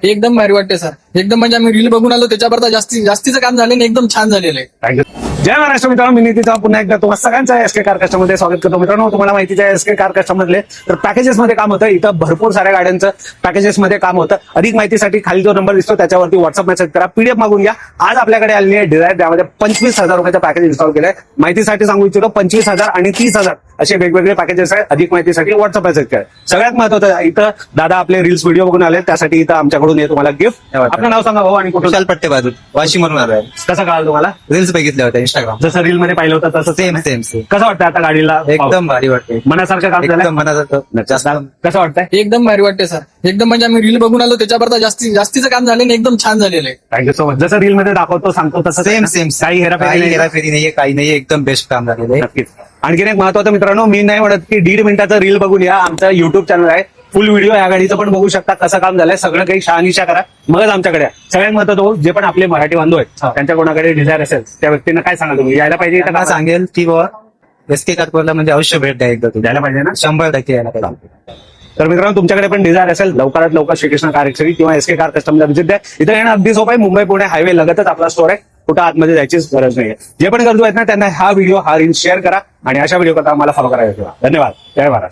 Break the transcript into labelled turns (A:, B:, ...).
A: एकदम भारी वाटते सर. एकदम म्हणजे आम्ही रील बघून आलो त्याच्याकरता जास्तीचं काम झालं आणि एकदम छान झालेलं आहे.
B: थँक्यू. जय महाराष्ट्र मित्रांनो, मी नितीचा पुन्हा एकदा तुम्हाला सगळ्यांचा एसके कार कस्टम मध्ये स्वागत करतो. मित्रांनो, तुम्हाला माहितीच आहे एसके कार कस्टम मधले तर पॅकेजेस मध्ये काम होतं. इथं भरपूर साऱ्या गाड्यांचं पॅकेजेस मध्ये काम होतं. अधिक माहितीसाठी खाली जो नंबर दिसतो त्याच्यावरती व्हॉट्सअप मेसेज करा, पीडीएफ मागून घ्या. आज आपल्याकडे आलेली आहे डिझायर, त्यामध्ये 25,000 रुपयाचं पॅकेज इन्स्टॉल केलंय. माहितीसाठी सांगू इच्छितो 25,000 आणि 30,000 असे वेगवेगळे पॅकेजेस आहेत. अधिक माहितीसाठी व्हॉट्सअप मेसेज करा. सगळ्यात महत्त्वाचं इथं दादा आपले रील्स व्हिडिओ बघून आले, त्यासाठी इथं आमच्याकडून हे तुम्हाला गिफ्ट. आपलं नाव सांगा भाऊ आणि कुठून.
C: विशाल पट्टे बाजू वाशिमवरून आलोय.
B: कसं कळालं तुम्हाला.
C: रील्स बघितल्या होत्या इंस्टाग्राम.
B: जसं रील मध्ये पाहिलं होतं तसं
C: सेम सेम सेम.
B: कसं वाटतं आता गाडीला.
C: एकदम भारी वाटते.
B: मनासारखं काम झालं.
C: एकदम मनासारखं जास्त.
B: कसं वाटतंय.
A: एकदम भारी वाटते सर. एकदम म्हणजे आम्ही रील बघून आलो त्याच्याकरता जास्तीचं काम झालं आणि एकदम छान झालेलं आहे.
B: Thank you so much. जसं रील मध्ये दाखवतो सांगतो तसं
C: सेम सेम.
B: काही हेराफेरी
C: काही
B: नाही.
C: हेराफेरी नाहीये, काही नाहीये. एकदम बेस्ट काम झालेलं आहे.
B: नक्कीच. आणखीन एक महत्वाचं मित्रांनो, मी नाही म्हणत की 1.5 मिनिटाचं रील बघून या. आमचं युट्यूब चॅनल आहे, फुल व्हिडिओ या गाडीचं पण बघू शकता. कसं काम झालंय सगळं काही शहानिशा करा, मगच आमच्याकडे या. सगळ्यात महत्वाचं जे पण आपले मराठी बांधव आहेत त्यांच्या कोणाकडे डिझायर असेल त्या व्यक्तींना काय सांगा तुम्ही यायला पाहिजे.
C: त्यांना सांगेल की बाबा एसके कारला म्हणजे अवश्य भेट द्या एकदा तुम्ही.
B: यायला पाहिजे ना.
C: 100% यायला पाहिजे.
B: तर मित्रांनो, तुमच्याकडे पण डिझायर असेल लवकरात लवकर श्रीकृष्ण कार एक्सरी किंवा एसके कार कस्टमला व्हिजिट द्या. इथं येणं अगदी सोपं आहे. मुंबई पुणे हायवे लगतच आपला स्टोर आहे. कुठं आतमध्ये जायचीच गरज नाहीये. जे पण गरजू आहेत ना त्यांना हा व्हिडिओ हा रील शेअर करा आणि अशा व्हिडिओ करता आम्हाला फॉलो करायला. धन्यवाद. जय महाराज.